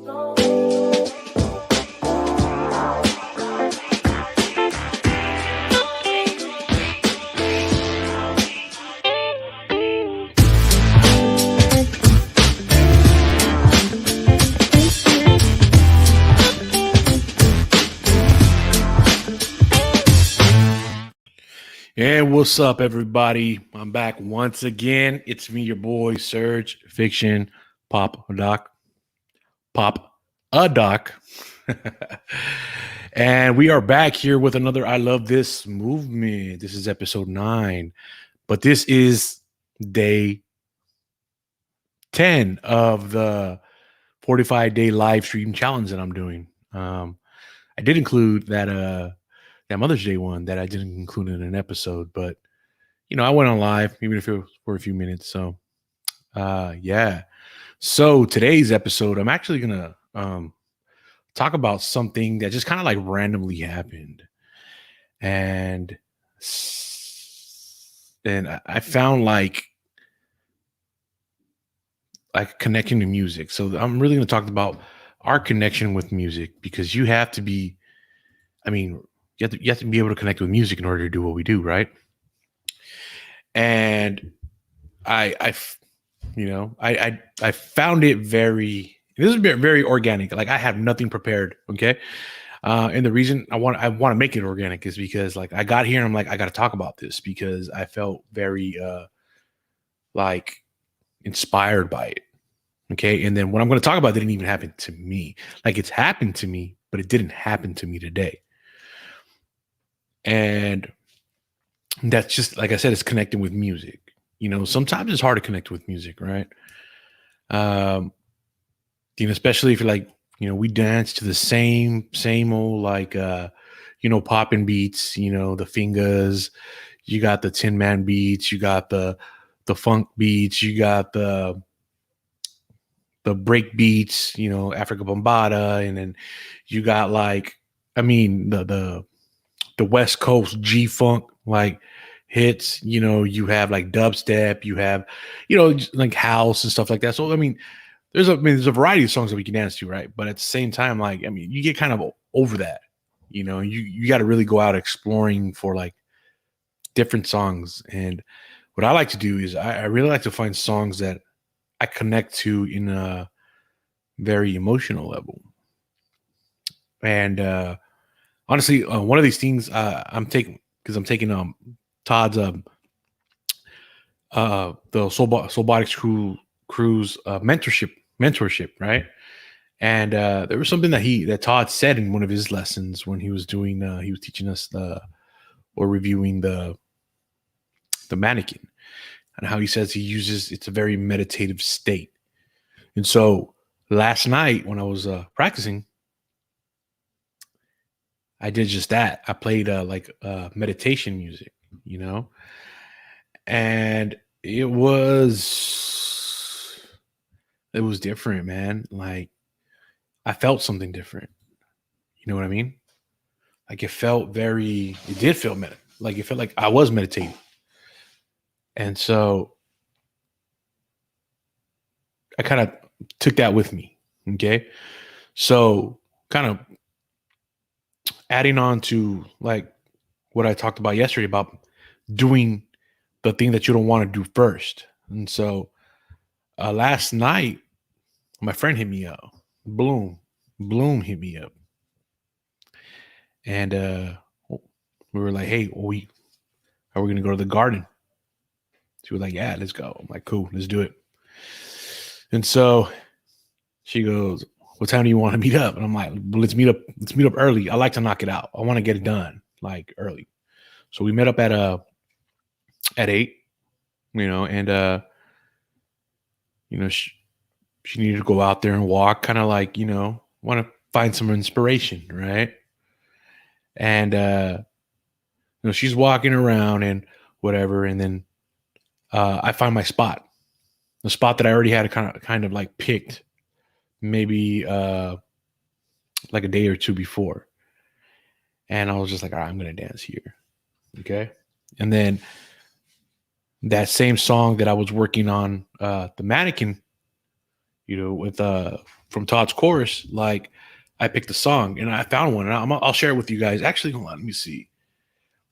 And what's up, everybody? I'm back once again. It's me, your boy, Serge, Fiction, Pop a Doc. And we are back here with another I Love This Movement. This is episode 9, but this is day 10 of the 45-day live stream challenge that I'm doing. I did include that Mother's Day one that I didn't include in an episode, but I went on live, even if it was for a few minutes. So yeah. So today's episode, I'm actually gonna talk about something that just kind of like randomly happened. And I found like connecting to music. So I'm really gonna talk about our connection with music, because you have to be, you have to be able to connect with music in order to do what we do, right? And I found it this is very organic. Like, I have nothing prepared. Okay. And the reason I want to make it organic is because, like, I got here and I'm like, I got to talk about this because I felt very inspired by it. Okay. And then what I'm going to talk about didn't even happen to me. Like, it's happened to me, but it didn't happen to me today. And that's just, like I said, it's connecting with music. Sometimes it's hard to connect with music, right? Especially if you're like, we dance to the same old, popping beats, the fingers, you got the Tin Man beats, you got the funk beats, you got the break beats, Africa Bombada, and then you got the West Coast G-Funk, hits, you have like dubstep, you have, like house and stuff like that. So, there's a variety of songs that we can dance to, right? But at the same time, you get kind of over that, you got to really go out exploring for like different songs. And what I like to do is I really like to find songs that I connect to in a very emotional level. And honestly, one of these things I'm taking Todd's the Soulbotics Crew's mentorship, right? And there was something that Todd said in one of his lessons when he was doing he was teaching us reviewing the mannequin, and how he says it's a very meditative state. And so last night when I was practicing, I did just that. I played meditation music, and it was different, man. Like, I felt something different. You know what I mean? Like, it did feel it felt like I was meditating. And so I kind of took that with me. Okay. So kind of adding on to like what I talked about yesterday about doing the thing that you don't want to do first. And so last night, my friend hit me up. Bloom hit me up. And we were like, hey, are we going to go to the garden? She was like, yeah, let's go. I'm like, cool, let's do it. And so she goes, what time do you want to meet up? And I'm like, well, let's meet up early. I like to knock it out. I want to get it done like early. So we met up at 8, and she needed to go out there and walk, kind of like, want to find some inspiration, right? And she's walking around and whatever, and then I find my spot, the spot that I already had kind of like picked, maybe like a day or two before. And I was just like, all right, I'm gonna dance here. Okay. And then that same song that I was working on, the mannequin, with from Todd's course, like I picked a song and I found one, and I'll share it with you guys. Actually, hold on, let me see.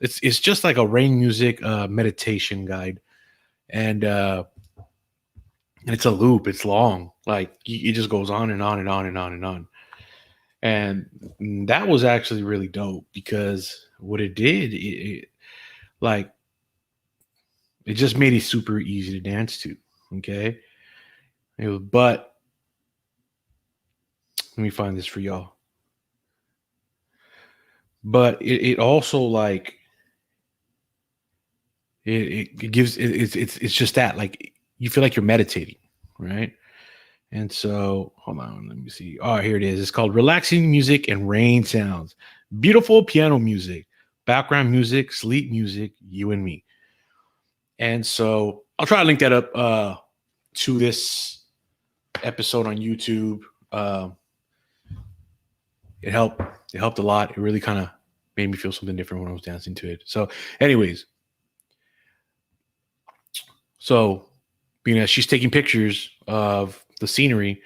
It's just like a rain music meditation guide, and it's a loop. It's long, like it just goes on and on and on and on and on. And that was actually really dope because what it did, like it just made it super easy to dance to. Okay, but let me find this for y'all. But it also like it gives it's just that like you feel like you're meditating, right? And so hold on, let me see. Oh, here it is. It's called Relaxing Music and Rain Sounds. Beautiful piano music, background music, sleep music, you and me. And so I'll try to link that up to this episode on YouTube. It helped. It helped a lot. It really kind of made me feel something different when I was dancing to it. So, anyways, so being as she's taking pictures of the scenery,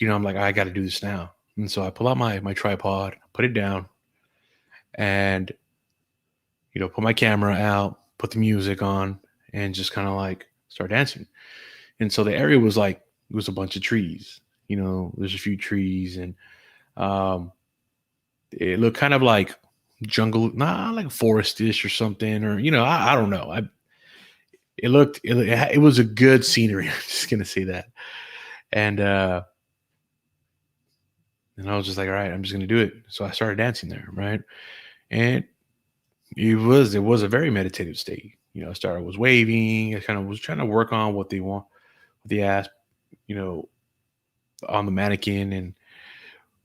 I'm like, I got to do this now. And so I pull out my tripod, put it down, and put my camera out, put the music on, and just kind of like start dancing. And so the area was like it was a bunch of trees. There's a few trees, and it looked kind of like jungle, not like forestish or something, or I don't know. It was a good scenery. I'm just gonna say that, and I was just like, all right, I'm just gonna do it. So I started dancing there, right, and it was a very meditative state. I was waving. I kind of was trying to work on what they want, what they asked, you know, on the mannequin and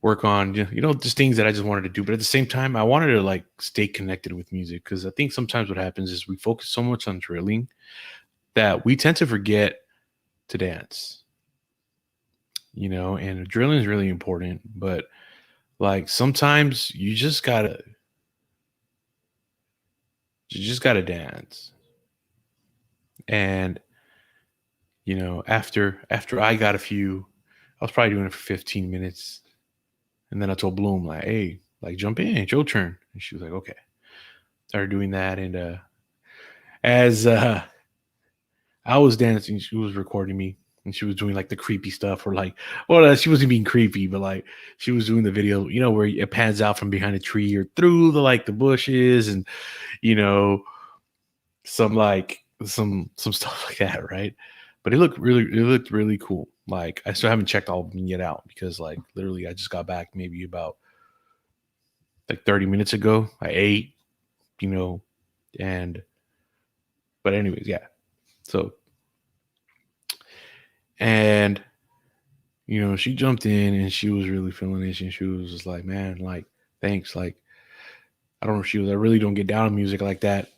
work on just things that I just wanted to do. But at the same time, I wanted to like stay connected with music because I think sometimes what happens is we focus so much on drilling that we tend to forget to dance. And drilling is really important, but like sometimes you just gotta dance. And after I got a few, I was probably doing it for 15 minutes. And then I told Bloom, like, hey, like jump in, it's your turn. And she was like, okay. Started doing that. And as I was dancing, she was recording me and she was doing like the creepy stuff or like, well, she wasn't being creepy, but like she was doing the video, where it pans out from behind a tree or through the bushes and, you know, some stuff like that, right? But it looked really cool. Like I still haven't checked all of them yet out because like literally I just got back maybe about like 30 minutes ago. I ate, you know, and but anyways, yeah. So and she jumped in and she was really feeling it and she was just like, man, like thanks. Like I don't know if she was I really don't get down on music like that.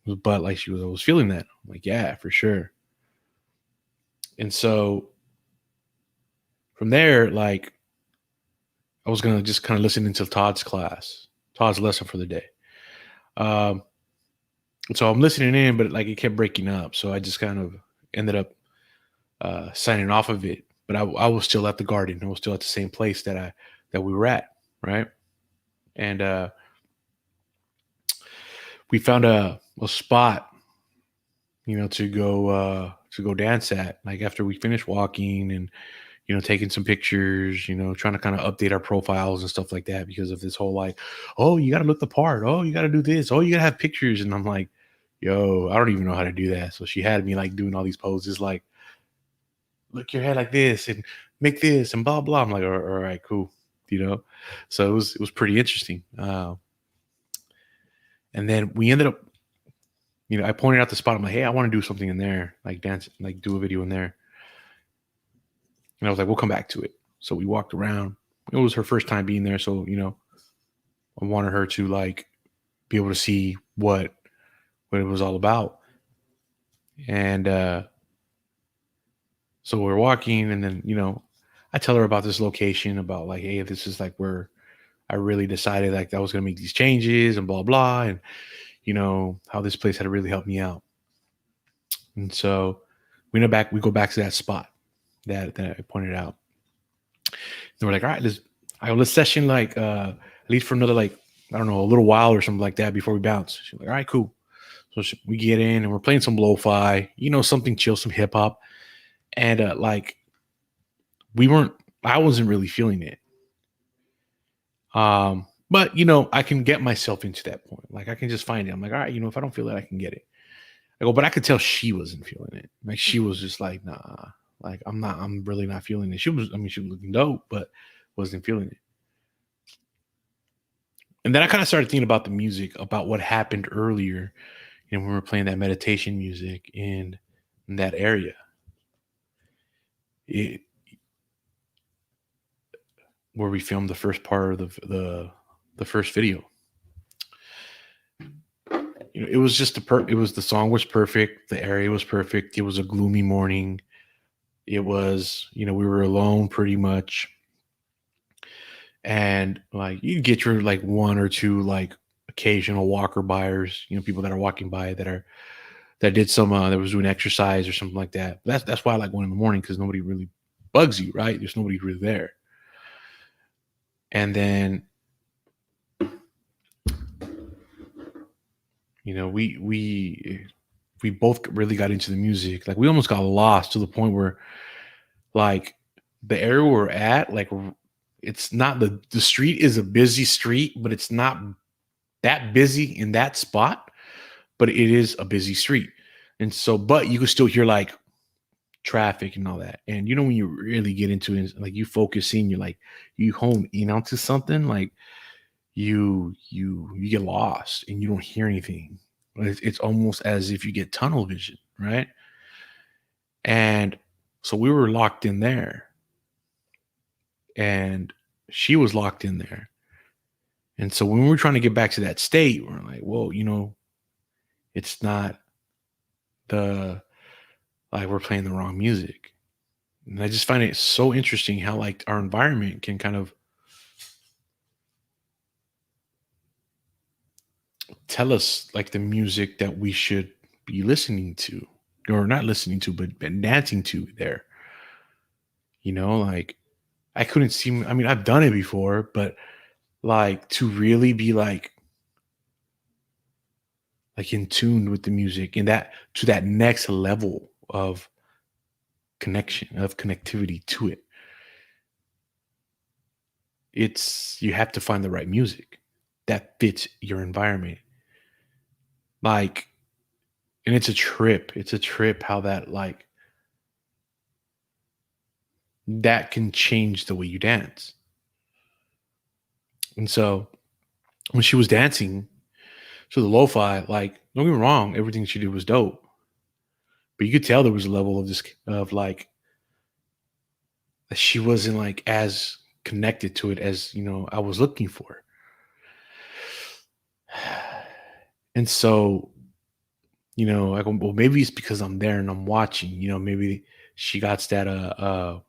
But like I was feeling that. I'm like, yeah, for sure. And so from there, like I was gonna just kind of listen into Todd's lesson for the day. Um, so I'm listening in, but like it kept breaking up. So I just kind of ended up signing off of it. But I was still at the garden. I was still at the same place that we were at, right? And we found a spot, to go dance at. Like after we finished walking and taking some pictures, trying to kind of update our profiles and stuff like that because of this whole like, oh, you got to look the part. Oh, you got to do this. Oh, you got to have pictures. And I'm like, yo, I don't even know how to do that. So she had me like doing all these poses, like look your head like this and make this and blah, blah. I'm like, all right, cool. So it was pretty interesting. And then we ended up, I pointed out the spot. I'm like, hey, I want to do something in there, like dance, like do a video in there. And I was like, we'll come back to it. So we walked around. It was her first time being there. So, I wanted her to like be able to see what it was all about. And so we're walking and then, I tell her about this location, about like, hey, this is like where I really decided like I was gonna make these changes and blah blah. And how this place had really helped me out. And so we go back to that spot. that I pointed out. They were like, all right, let's session like at least for another like I don't know a little while or something like that before we bounce. She's like, all right, cool. So we get in and we're playing some lo-fi, something chill, some hip hop, and like we weren't. I wasn't really feeling it. But I can get myself into that point. Like I can just find it. I'm like, all right, if I don't feel it, I can get it. I go, but I could tell she wasn't feeling it. Like she was just like, nah. Like I'm really not feeling it. She was looking dope, but wasn't feeling it. And then I kind of started thinking about the music, about what happened earlier, when we were playing that meditation music in that area. It where we filmed the first part of the first video. It was just the song was perfect, the area was perfect. It was a gloomy morning. It was, we were alone pretty much. And like you get your like one or two like occasional walker buyers, people that are walking by that did some that was doing exercise or something like that. That's why I like going in the morning, because nobody really bugs you, right? There's nobody really there. And then we both really got into the music. Like we almost got lost to the point where like the area we're at, like it's not the street is a busy street, but it's not that busy in that spot, but it is a busy street. And so, but you can still hear like traffic and all that. And when you really get into it, like you focus in, you're like, you hone in onto something, like you get lost and you don't hear anything. It's almost as if you get tunnel vision, right? And so we were locked in there, and she was locked in there. And so when we were trying to get back to that state, we're like, well, it's not the like we're playing the wrong music. And I just find it so interesting how like our environment can kind of tell us like the music that we should be listening to, or not listening to, but dancing to there. Like I couldn't see. I mean, I've done it before, but like to really be like in tune with the music and that to that next level of connection, of connectivity to it, you have to find the right music that fits your environment. Like, and it's a trip how that like that can change the way you dance. And so when she was dancing to the lo-fi, like don't get me wrong, everything she did was dope, but you could tell there was a level of this of like that she wasn't like as connected to it as I was looking for. And so I go, well, maybe it's because I'm there and I'm watching. Maybe she got that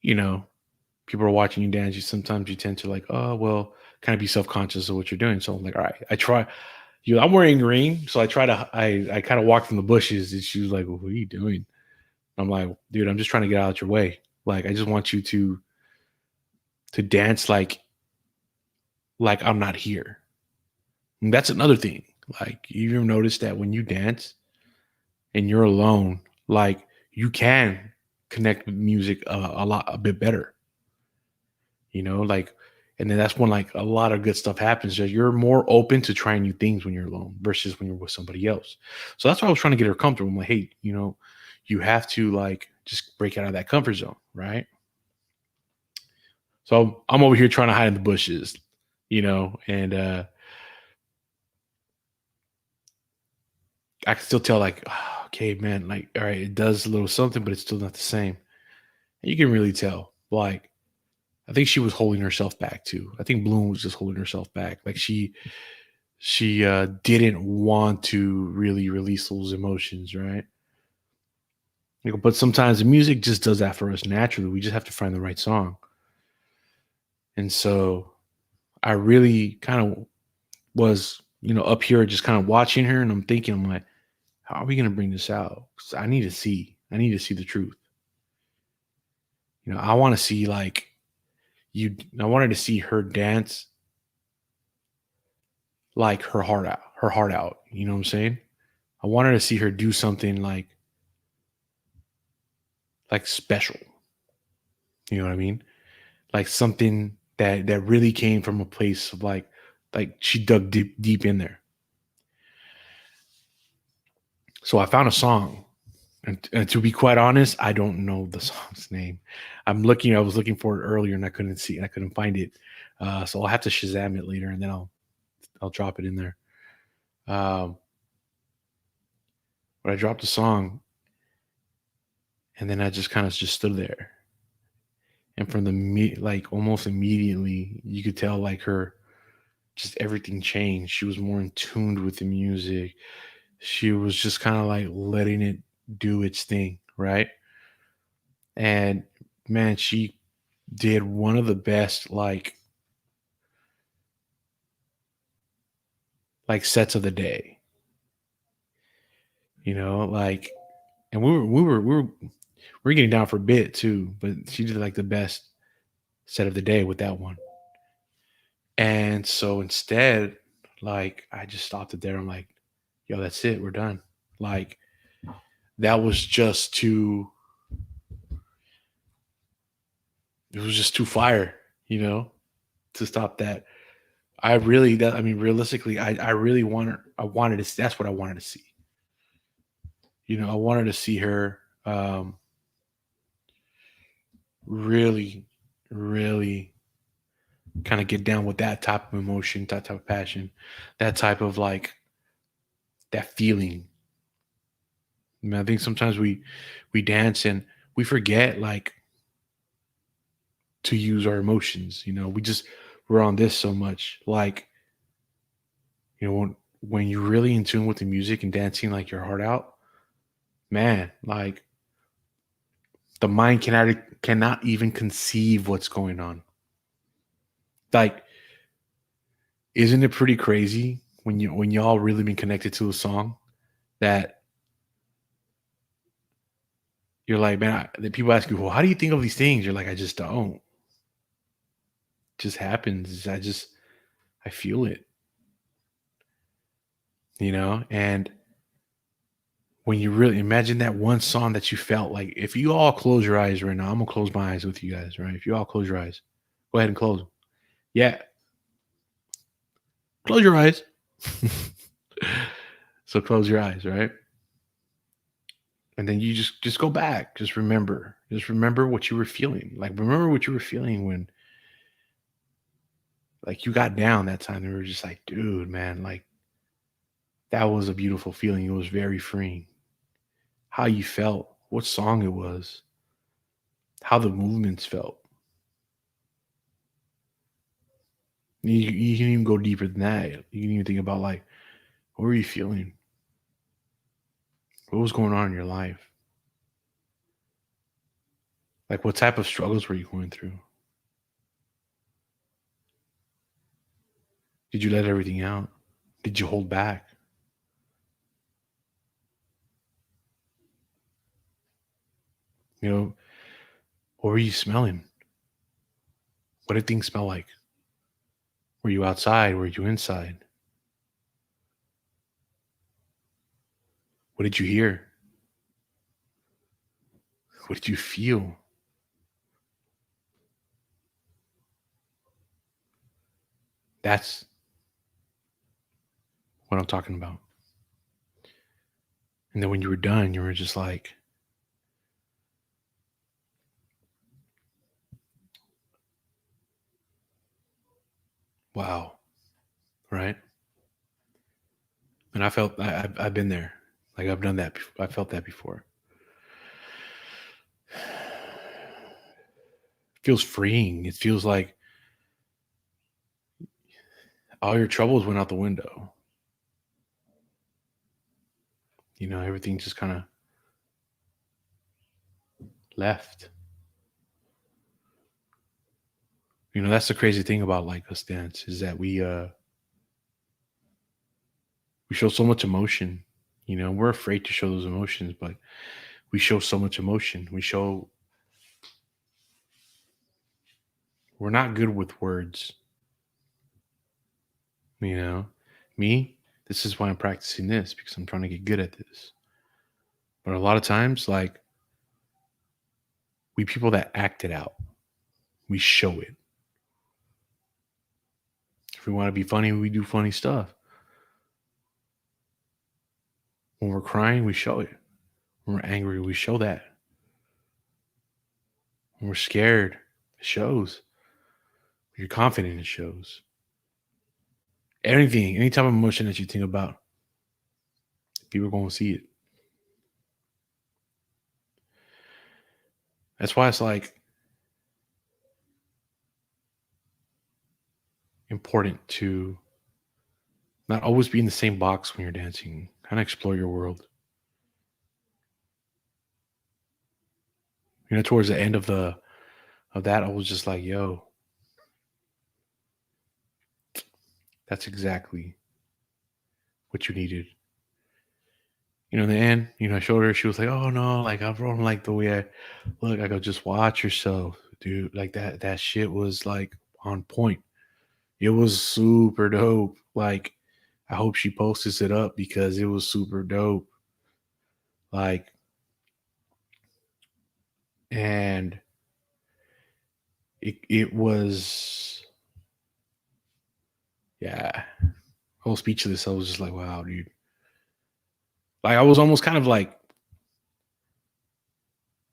you know people are watching you dance. Sometimes you tend to like, oh well, kind of be self-conscious of what you're doing. So I'm like, all right, I try. I'm wearing green, so I try to I kind of walk from the bushes, and she was like, well, what are you doing? I'm like, dude, I'm just trying to get out your way. Like, I just want you to dance like I'm not here. And that's another thing. Like, you ever notice that when you dance and you're alone, like you can connect with music a bit better. Like, and then that's when like a lot of good stuff happens. That you're more open to trying new things when you're alone versus when you're with somebody else. So that's why I was trying to get her comfortable. I'm like, hey, you have to like just break out of that comfort zone, right? So I'm over here trying to hide in the bushes, and I can still tell like, "Ah, okay, man, like, all right, it does a little something, but it's still not the same. And you can really tell. Like, I think she was holding herself back too. I think Bloom was just holding herself back. Like she didn't want to really release those emotions, right? But sometimes the music just does that for us naturally. We just have to find the right song. And so I really kind of was, up here just kind of watching her, and I'm thinking, I'm like, how are we gonna bring this out? 'Cause I need to see. I need to see the truth. I want to see like I wanted to see her dance like her heart out. You know what I'm saying? I wanted to see her do something like special. You know what I mean? Like something that really came from a place of like she dug deep in there. So I found a song, and to be quite honest, I don't know the song's name. I was looking for it earlier, and I couldn't find it. So I'll have to Shazam it later, and then I'll drop it in there. Um, but I dropped the song, and then I just kind of just stood there, and from like almost immediately, you could tell like her just everything changed. She was more in tuned with the music. She was just kind of like letting it do its thing, right? And man, she did one of the best like sets of the day. Like, and we were getting down for a bit too, but she did like the best set of the day with that one. And so instead, like I just stopped it there. I'm like, yo, that's it, we're done. Like that was just too it was just too fire, you know, to stop that. I mean, realistically, I really wanted to, that's what I wanted to see. I wanted to see her really, really kind of get down with that type of emotion, that type of passion, that type of like that feeling. I mean, I think sometimes we dance and we forget like to use our emotions. We're on this so much. Like, when you're really in tune with the music and dancing like your heart out, man, like the mind cannot even conceive what's going on. Like, isn't it pretty crazy when y'all really been connected to a song that you're like, man, that people ask you, well, how do you think of these things? You're like, I just don't. It just happens. I feel it, and when you really imagine that one song that you felt like, if you all close your eyes right now, I'm gonna close my eyes with you guys, right? If you all close your eyes, go ahead and close them. Yeah, close your eyes. So close your eyes, right? And then you just go back. Just remember what you were feeling. Like remember what you were feeling when like you got down that time. And we were just like, dude, man, like that was a beautiful feeling. It was very freeing. How you felt, what song it was, how the movements felt. You can even go deeper than that. You can even think about like, what were you feeling? What was going on in your life? Like, what type of struggles were you going through? Did you let everything out? Did you hold back? You know, what were you smelling? What did things smell like? Were you outside? Were you inside? What did you hear? What did you feel? That's what I'm talking about. And then when you were done, you were just like, wow, right? And I've been there. Like I've done that. I felt that before. It feels freeing. It feels like all your troubles went out the window. Everything just kind of left. That's the crazy thing about like us dance is that we show so much emotion. We're afraid to show those emotions, but We show so much emotion. We're not good with words, you know. Me, this is why I'm practicing this, because I'm trying to get good at this. But a lot of times, like, we people that act it out, we show it. If we want to be funny, we do funny stuff. When we're crying, we show it. When we're angry, we show that. When we're scared, it shows. When you're confident, it shows. Anything, any type of emotion that you think about, people are going to see it. That's why it's like important to not always be in the same box when you're dancing. Kind of explore your world. Towards the end of that, I was just like, yo, that's exactly what you needed. In the end, I showed her, she was like, oh no, like I don't like the way I look. I go, just watch yourself, dude. Like that shit was like on point. It was super dope. Like, I hope she posts it up because it was super dope. Like, and it was, yeah, whole speechless. I was just like, wow, dude. Like, I was almost kind of like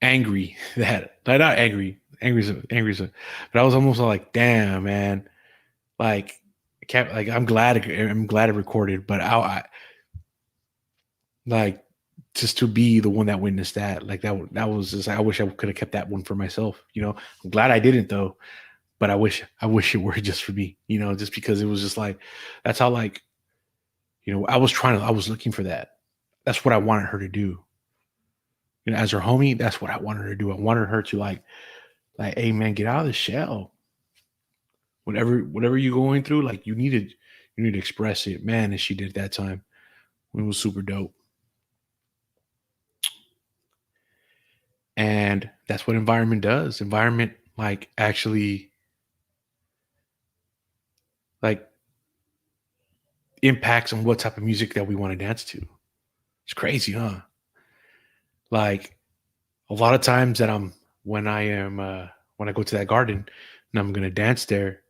angry that, like, not angry, but I was almost like, damn, man. Like, I can't, like, I'm glad it recorded, but I like, just to be the one that witnessed that, like, that was just, I wish I could have kept that one for myself. I'm glad I didn't though, but I wish it were just for me. Just because it was just like, that's how, like, I was looking for that. That's what I wanted her to do. As her homie, that's what I wanted her to do. I wanted her to, like, hey man, get out of the shell. Whatever you're going through, like, you need to express it, man. And she did that time. It was super dope. And that's what environment does. Environment, like, actually, like, impacts on what type of music that we want to dance to. It's crazy, huh? Like, a lot of times that when I go to that garden and I'm gonna dance there,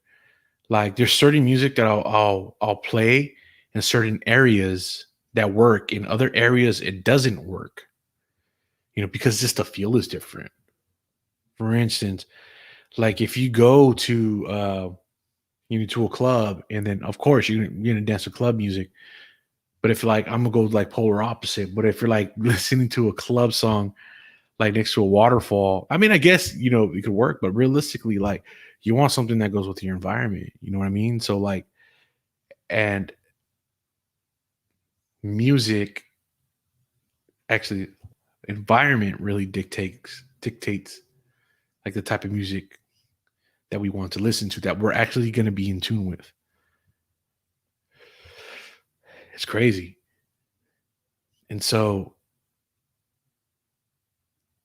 like, there's certain music that I'll play in certain areas that work. In other areas, it doesn't work. Because just the feel is different. For instance, like, if you go to a club, and then of course you're gonna dance to club music. But if, like, I'm gonna go like polar opposite, but if you're like listening to a club song like next to a waterfall, I mean, I guess it could work, but realistically, like, you want something that goes with your environment. You know what I mean? So, like, and music, actually, environment really dictates like the type of music that we want to listen to, that we're actually going to be in tune with. It's crazy. And so,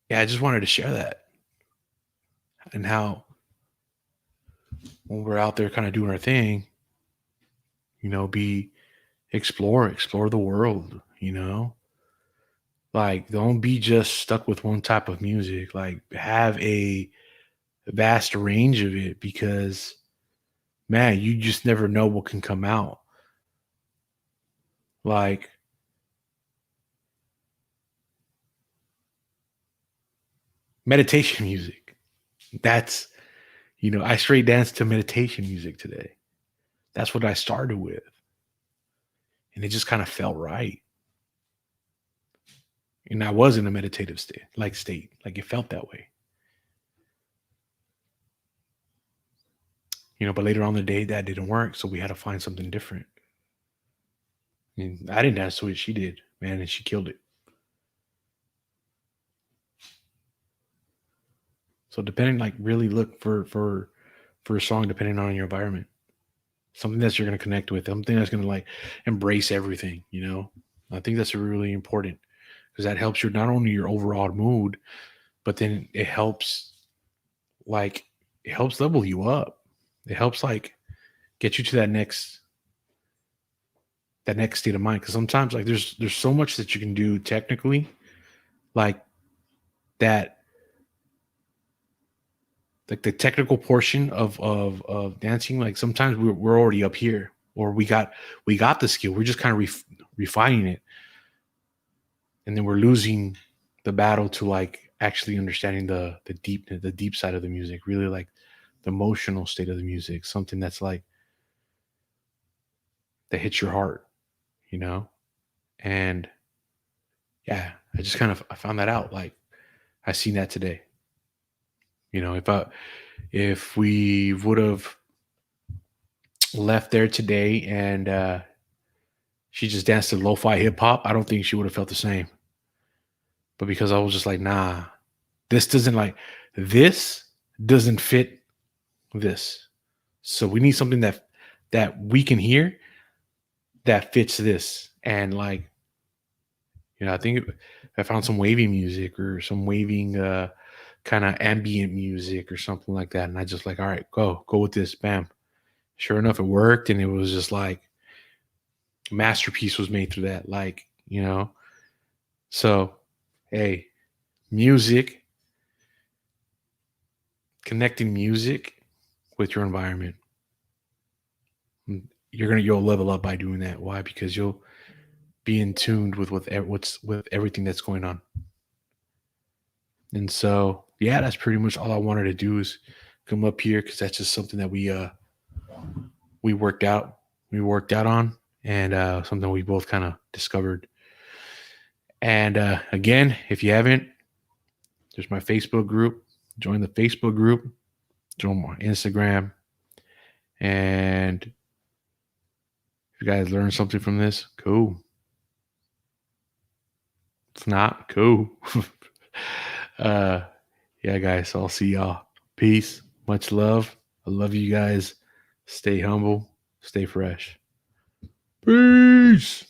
yeah, I just wanted to share that, and how when we're out there kind of doing our thing, be explore the world, like, don't be just stuck with one type of music. Like, have a vast range of it, because, man, you just never know what can come out. Like, meditation music. That's, I straight danced to meditation music today. That's what I started with. And it just kind of felt right. And I was in a meditative state. Like, it felt that way. But later on in the day, that didn't work. So we had to find something different. And I didn't dance to it. She did, man, and she killed it. So, depending, like, really look for a song depending on your environment. Something that you're gonna connect with, something that's gonna, like, embrace everything. I think that's really important. because that helps your not only your overall mood, but then like it helps level you up. It helps like get you to that next state of mind. Because sometimes like there's so much that you can do technically, like that, like the technical portion of dancing. Like sometimes we're already up here, or we got the skill. We're just kind of refining it, and then we're losing the battle to like actually understanding the deep side of the music, really like the emotional state of the music, something that's like that hits your heart, you know. And yeah, I found that out. Like I seen that today. If we would have left there today and she just danced to lo-fi hip hop, I don't think she would have felt the same. But because I was just like, nah, this doesn't like this doesn't fit this. So we need something that we can hear that fits this. And like, I think I found some wavy music or some waving kind of ambient music or something like that. And I just like, all right, go with this. Bam. Sure enough, it worked. And it was just like a masterpiece was made through that. Like, so hey, music, connecting music with your environment. You'll level up by doing that. Why? Because you'll be in tuned with what's with everything that's going on. And so, yeah, that's pretty much all I wanted to do is come up here because that's just something that we worked out. We worked out on, and something we both kind of discovered. And again, if you haven't, there's my Facebook group. Join the Facebook group. Join my Instagram. And if you guys learned something from this, cool. If not, cool. Yeah, guys, I'll see y'all. Peace. Much love. I love you guys. Stay humble. Stay fresh. Peace.